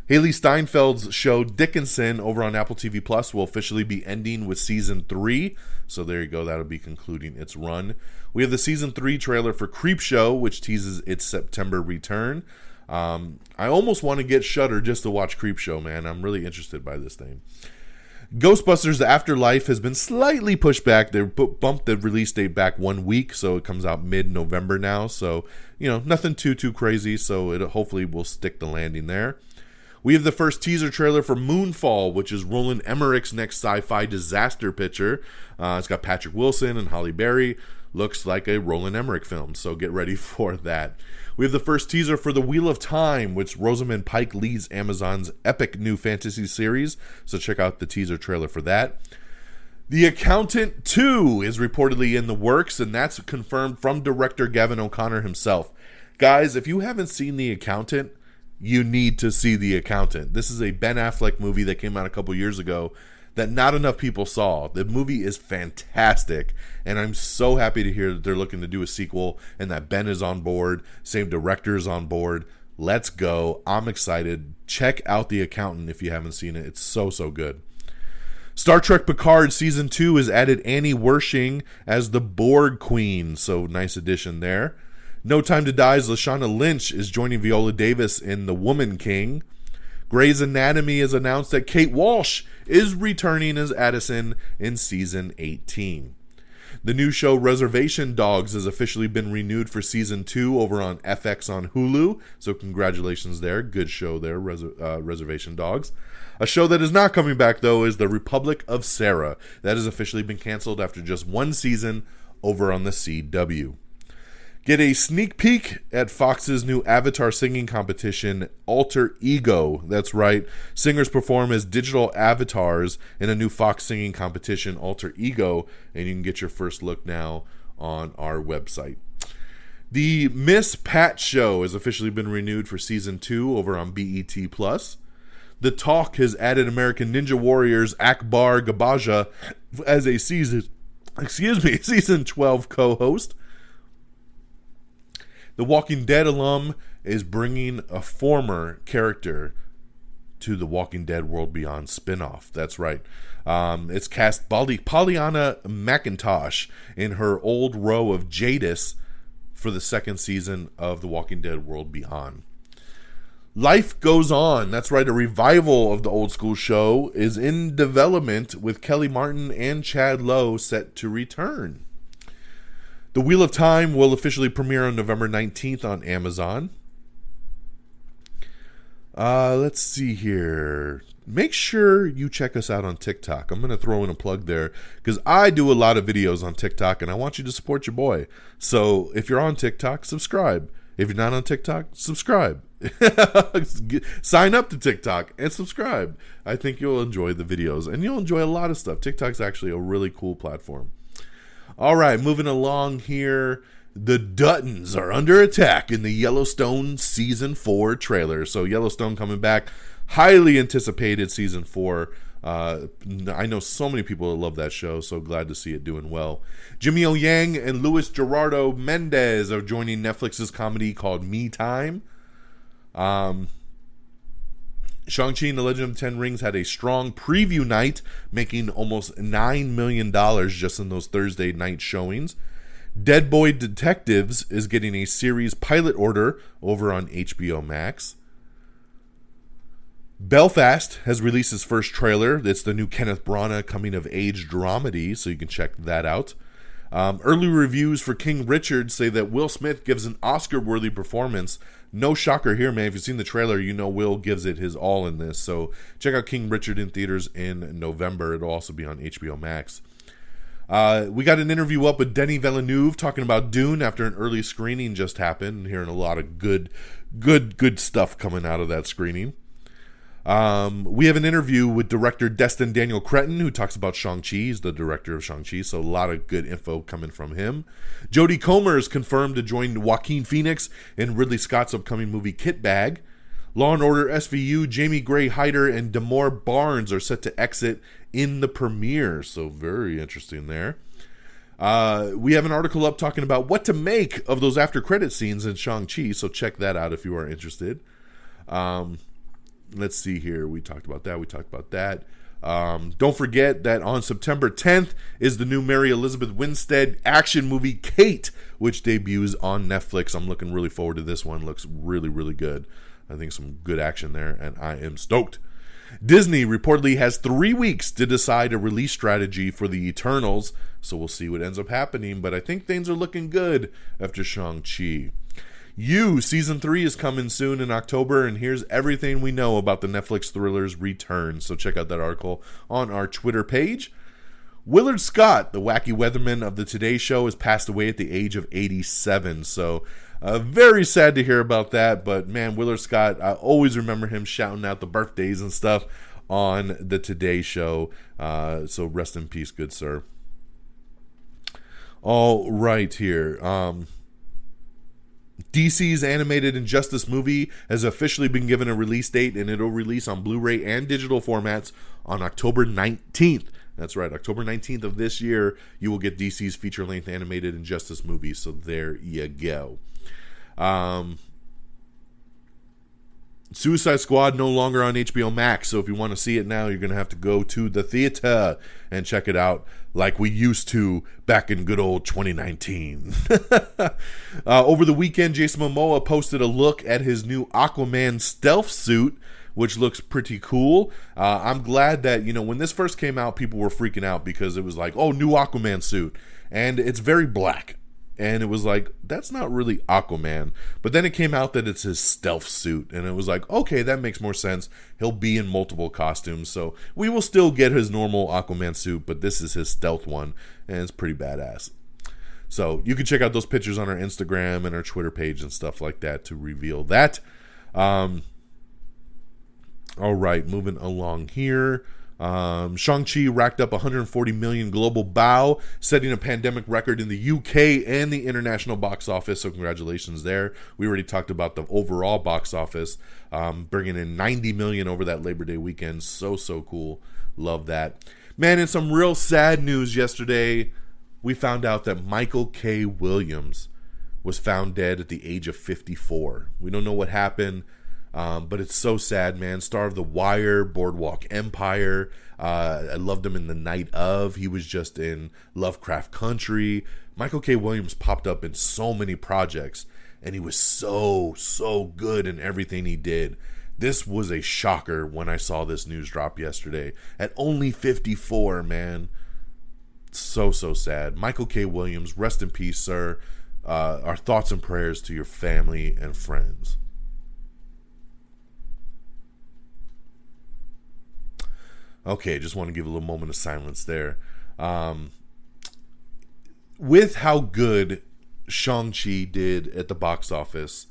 Haley Steinfeld's show Dickinson over on Apple TV Plus will officially be ending with season 3. So there you go. That'll be concluding its run. We have the season 3 trailer for Creepshow, which teases its September return. I almost want to get Shudder just to watch Creepshow, man. I'm really interested by this thing. Ghostbusters The Afterlife has been slightly pushed back. They bumped the release date back 1 week, so it comes out mid-November now. So, nothing too crazy. So it hopefully will stick the landing there. We have the first teaser trailer for Moonfall, which is Roland Emmerich's next sci-fi disaster picture. It's got Patrick Wilson and Halle Berry. Looks like a Roland Emmerich film, so get ready for that. We have the first teaser for The Wheel of Time, which Rosamund Pike leads Amazon's epic new fantasy series, so check out the teaser trailer for that. The Accountant 2 is reportedly in the works, and that's confirmed from director Gavin O'Connor himself. Guys, if you haven't seen The Accountant, you need to see The Accountant. This is a Ben Affleck movie that came out a couple years ago that not enough people saw. The movie is fantastic, and I'm so happy to hear that they're looking to do a sequel and that Ben is on board, same director is on board. Let's go. I'm excited. Check out The Accountant if you haven't seen it. It's so good. Star Trek Picard Season 2 has added Annie Wershing as the Borg Queen, so nice addition there. No Time to Die's Lashana Lynch is joining Viola Davis in The Woman King. Grey's Anatomy has announced that Kate Walsh is returning as Addison in Season 18. The new show Reservation Dogs has officially been renewed for Season 2 over on FX on Hulu, so congratulations there. Good show there, Reservation Dogs. A show that is not coming back, though, is The Republic of Sarah. That has officially been canceled after just 1 season over on the CW. Get a sneak peek at Fox's new Avatar singing competition, Alter Ego. That's right. Singers perform as digital avatars in a new Fox singing competition, Alter Ego, and you can get your first look now on our website. The Miss Pat Show has officially been renewed for Season 2 over on BET+. The Talk has added American Ninja Warriors Akbar Gabaja as a Season 12 co-host. The Walking Dead alum is bringing a former character to the Walking Dead World Beyond spinoff. That's right. It's cast Pollyanna McIntosh in her old row of Jadis for the 2nd season of the Walking Dead World Beyond. Life Goes On. That's right. A revival of the old school show is in development with Kelly Martin and Chad Lowe set to return. The Wheel of Time will officially premiere on November 19th on Amazon. Let's see here. Make sure you check us out on TikTok. I'm going to throw in a plug there because I do a lot of videos on TikTok and I want you to support your boy. So if you're on TikTok, subscribe. If you're not on TikTok, subscribe. Sign up to TikTok and subscribe. I think you'll enjoy the videos and you'll enjoy a lot of stuff. TikTok's actually a really cool platform. All right, moving along here. The Duttons are under attack in the Yellowstone Season 4 trailer. So Yellowstone coming back. Highly anticipated Season 4. I know so many people that love that show, so glad to see it doing well. Jimmy O Yang and Luis Gerardo Mendez are joining Netflix's comedy called Me Time. Shang-Chi and the Legend of the Ten Rings had a strong preview night, making almost $9 million just in those Thursday night showings. Dead Boy Detectives is getting a series pilot order over on HBO Max. Belfast has released its first trailer. It's the new Kenneth Branagh coming-of-age dramedy, so you can check that out. Early reviews for King Richard say that Will Smith gives an Oscar-worthy performance. No shocker here, man. If you've seen the trailer, you know Will gives it his all in this. So check out King Richard in theaters in November. It'll also be on HBO Max. We got an interview up with Denis Villeneuve talking about Dune after an early screening just happened. Hearing a lot of good stuff coming out of that screening. We have an interview with director Destin Daniel Cretton, who talks about Shang-Chi. He's the director of Shang-Chi, so a lot of good info coming from him. Jodie Comer is confirmed to join Joaquin Phoenix in Ridley Scott's upcoming movie Kit Bag. Law & Order SVU, Jamie Gray Hyder, and Damore Barnes are set to exit in the premiere, so very interesting there. We have an article up talking about what to make of those after-credit scenes in Shang-Chi, so check that out if you are interested. Let's see here. We talked about that. Don't forget that on September 10th is the new Mary Elizabeth Winstead action movie Kate, which debuts on Netflix. I'm looking really forward to this one. Looks really, really good. I think some good action there, and I am stoked. Disney reportedly has 3 weeks to decide a release strategy for the Eternals, so we'll see what ends up happening, but I think things are looking good after Shang-Chi. Season 3 is coming soon in October, and here's everything we know about the Netflix thriller's return. So check out that article on our Twitter page. Willard Scott, the wacky weatherman of the Today Show, has passed away at the age of 87. So very sad to hear about that, but man, Willard Scott, I always remember him shouting out the birthdays and stuff on the Today Show. So rest in peace, good sir. All right here. DC's animated Injustice movie has officially been given a release date, and it'll release on Blu-ray and digital formats on October 19th. That's right, October 19th of this year, you will get DC's feature-length animated Injustice movie, so there you go. Suicide Squad no longer on HBO Max, so if you want to see it now, you're going to have to go to the theater and check it out like we used to back in good old 2019. Over the weekend, Jason Momoa posted a look at his new Aquaman stealth suit, which looks pretty cool. I'm glad that, when this first came out, people were freaking out because it was like, oh, new Aquaman suit. And it's very black. And it was like, that's not really Aquaman. But then it came out that it's his stealth suit. And it was like, okay, that makes more sense. He'll be in multiple costumes. So we will still get his normal Aquaman suit, but this is his stealth one. And it's pretty badass. So you can check out those pictures on our Instagram and our Twitter page and stuff like that to reveal that. All right, moving along here. Shang-Chi racked up 140 million global bow, setting a pandemic record in the UK and the international box office, so congratulations there. We already talked about the overall box office, bringing in 90 million over that Labor Day weekend. So cool. Love that. Man, in some real sad news yesterday, we found out that Michael K. Williams was found dead at the age of 54. We don't know what happened. But it's so sad, man. Star of The Wire, Boardwalk Empire. I loved him in The Night Of. He was just in Lovecraft Country. Michael K. Williams popped up in so many projects, and he was so good in everything he did. This was a shocker when I saw this news drop yesterday. At only 54, man. So sad. Michael K. Williams, rest in peace, sir. Our thoughts and prayers to your family and friends. Okay, just want to give a little moment of silence there. With how good Shang-Chi did at the box office,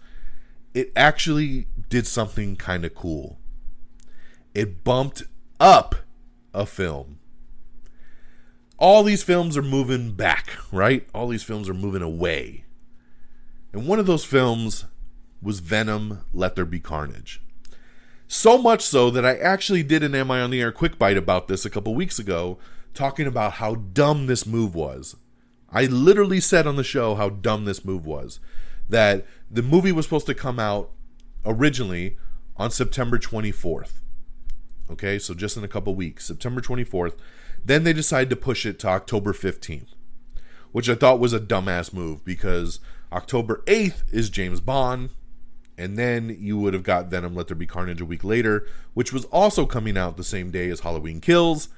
it actually did something kind of cool. It bumped up a film. All these films are moving back, right? All these films are moving away. And one of those films was Venom, Let There Be Carnage. So much so that I actually did an Am I on the Air quick bite about this a couple weeks ago, talking about how dumb this move was. I literally said on the show how dumb this move was. That the movie was supposed to come out originally on September 24th. Okay, so just in a couple weeks, September 24th. Then they decided to push it to October 15th, which I thought was a dumbass move because October 8th is James Bond. And then you would have got Venom, Let There Be Carnage a week later, which was also coming out the same day as Halloween Kills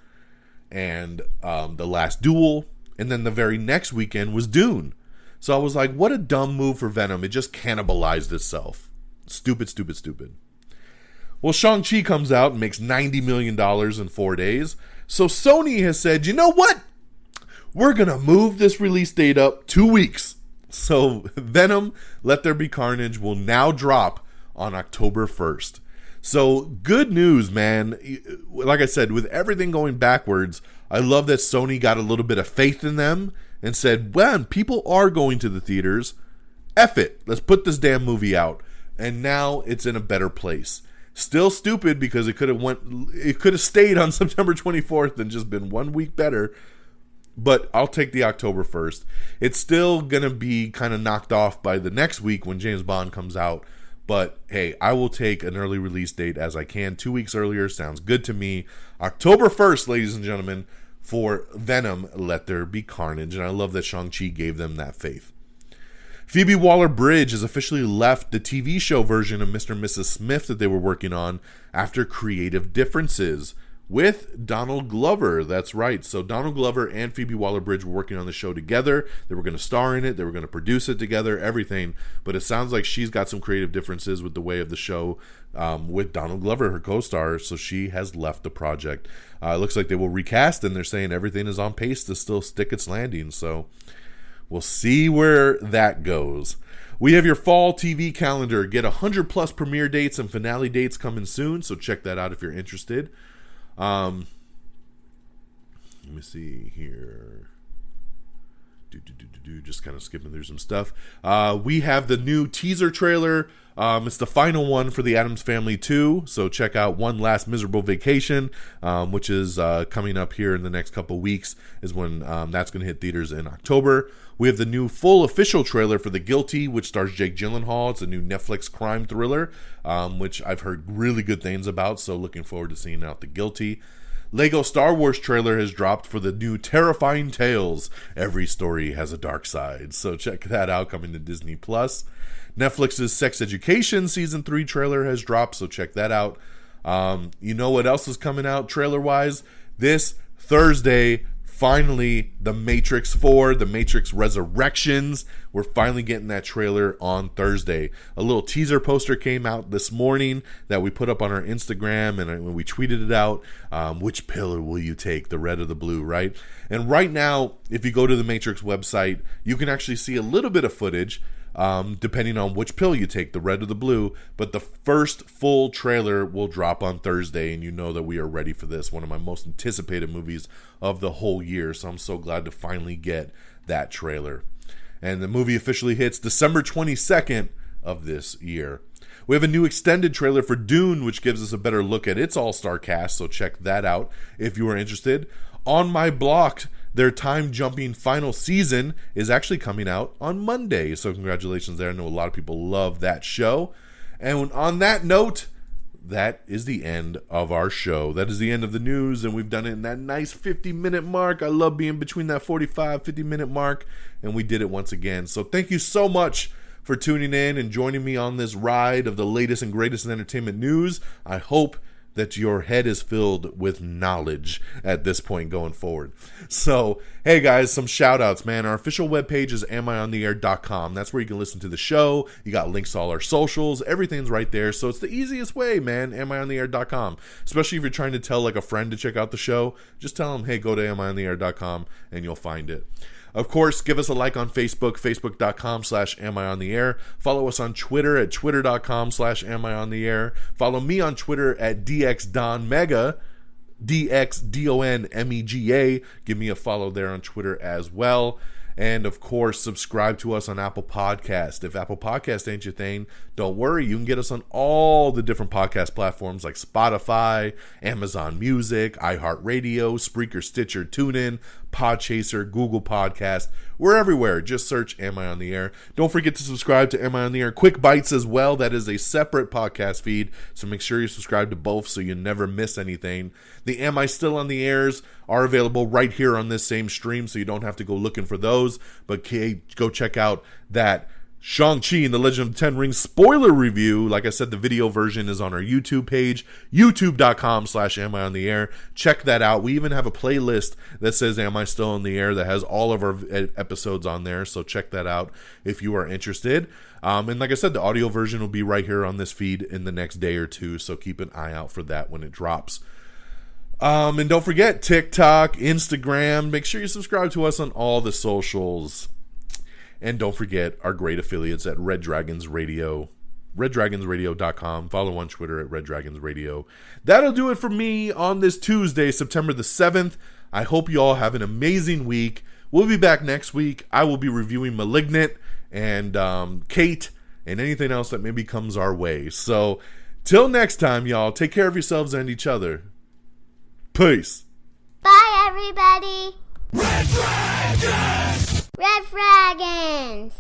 and The Last Duel. And then the very next weekend was Dune. So I was like, what a dumb move for Venom. It just cannibalized itself. Stupid. Well, Shang-Chi comes out and makes $90 million in 4 days. So Sony has said, you know what? We're going to move this release date up 2 weeks. So Venom, Let There Be Carnage will now drop on October 1st. So good news, man. Like I said, with everything going backwards, I love that Sony got a little bit of faith in them and said, well, people are going to the theaters. F it. Let's put this damn movie out. And now it's in a better place. Still stupid because it could have stayed on September 24th and just been 1 week better. But I'll take the October 1st. It's still going to be kind of knocked off by the next week when James Bond comes out. But hey, I will take an early release date as I can. 2 weeks earlier sounds good to me. October 1st, ladies and gentlemen, for Venom, Let There Be Carnage. And I love that Shang-Chi gave them that faith. Phoebe Waller-Bridge has officially left the TV show version of Mr. and Mrs. Smith that they were working on after creative differences with Donald Glover. That's right. So Donald Glover and Phoebe Waller-Bridge were working on the show together. They were going to star in it. They were going to produce it together, everything. But it sounds like she's got some creative differences with the way of the show with Donald Glover, her co-star. So she has left the project. It looks like they will recast, and they're saying everything is on pace to still stick its landing. So we'll see where that goes. We have your fall TV calendar. Get 100 plus premiere dates and finale dates coming soon. So check that out if you're interested. Let me see here. Just kind of skipping through some stuff. We have the new teaser trailer. It's the final one for the Addams Family 2. So check out One Last Miserable Vacation, which is coming up here in the next couple weeks, is when that's going to hit theaters in October. We have the new full official trailer for The Guilty, which stars Jake Gyllenhaal. It's a new Netflix crime thriller, which I've heard really good things about. So looking forward to seeing out The Guilty. Lego Star Wars trailer has dropped for the new Terrifying Tales. Every story has a dark side. So check that out, coming to Disney+. Netflix's Sex Education Season 3 trailer has dropped, so check that out. You know what else is coming out trailer-wise? This Thursday, finally, The Matrix 4, The Matrix Resurrections. We're finally getting that trailer on Thursday. A little teaser poster came out this morning that we put up on our Instagram, and when we tweeted it out, which pillar will you take, the red or the blue, right? And right now, if you go to the Matrix website, you can actually see a little bit of footage, depending on which pill you take, the red or the blue. But the first full trailer will drop on Thursday, and you know that we are ready for this. One of my most anticipated movies of the whole year, so I'm so glad to finally get that trailer. And the movie officially hits December 22nd of this year. We have a new extended trailer for Dune, which gives us a better look at its all-star cast, so check that out if you are interested. On My Block, their time-jumping final season is actually coming out on Monday. So congratulations there. I know a lot of people love that show. And on that note, that is the end of our show. That is the end of the news, and we've done it in that nice 50-minute mark. I love being between that 45, 50-minute mark, and we did it once again. So thank you so much for tuning in and joining me on this ride of the latest and greatest in entertainment news. I hope that your head is filled with knowledge at this point going forward. So, hey guys, some shout outs, man. Our official webpage is amiontheair.com. That's where you can listen to the show. You got links to all our socials. Everything's right there. So it's the easiest way, man, amiontheair.com. Especially if you're trying to tell like a friend to check out the show. Just tell them, hey, go to amiontheair.com and you'll find it. Of course, give us a like on Facebook, facebook.com/amiontheair. Follow us on Twitter at twitter.com/amiontheair. Follow me on Twitter at DXDonMega, DXDonMega. Give me a follow there on Twitter as well. And, of course, subscribe to us on Apple Podcast. If Apple Podcast ain't your thing, don't worry. You can get us on all the different podcast platforms like Spotify, Amazon Music, iHeartRadio, Spreaker, Stitcher, TuneIn, Podchaser, Google Podcast. We're everywhere. Just search Am I on the Air. Don't forget to subscribe to Am I on the Air Quick Bites as well. That is a separate podcast feed, so make sure you subscribe to both so you never miss anything. The Am I Still on the Airs are available right here on this same stream, so you don't have to go looking for those. But go check out that Shang-Chi and the Legend of the Ten Rings spoiler review. Like I said, the video version is on our YouTube page, youtube.com/Am I on the Air. Check that out. We even have a playlist that says Am I Still on the Air that has all of our episodes on there. So check that out if you are interested. And like I said, the audio version will be right here on this feed in the next day or two. So keep an eye out for that when it drops. And don't forget TikTok, Instagram. Make sure you subscribe to us on all the socials. And don't forget our great affiliates at Red Dragons Radio reddragonsradio.com. Follow on Twitter at reddragonsradio. That'll do it for me on this Tuesday, September the 7th. I hope you all have an amazing week. We'll be back next week. I will be reviewing Malignant and Kate and anything else that maybe comes our way. So, till next time, y'all, take care of yourselves and each other. Peace. Bye, everybody. Red Dragons! Red Dragons!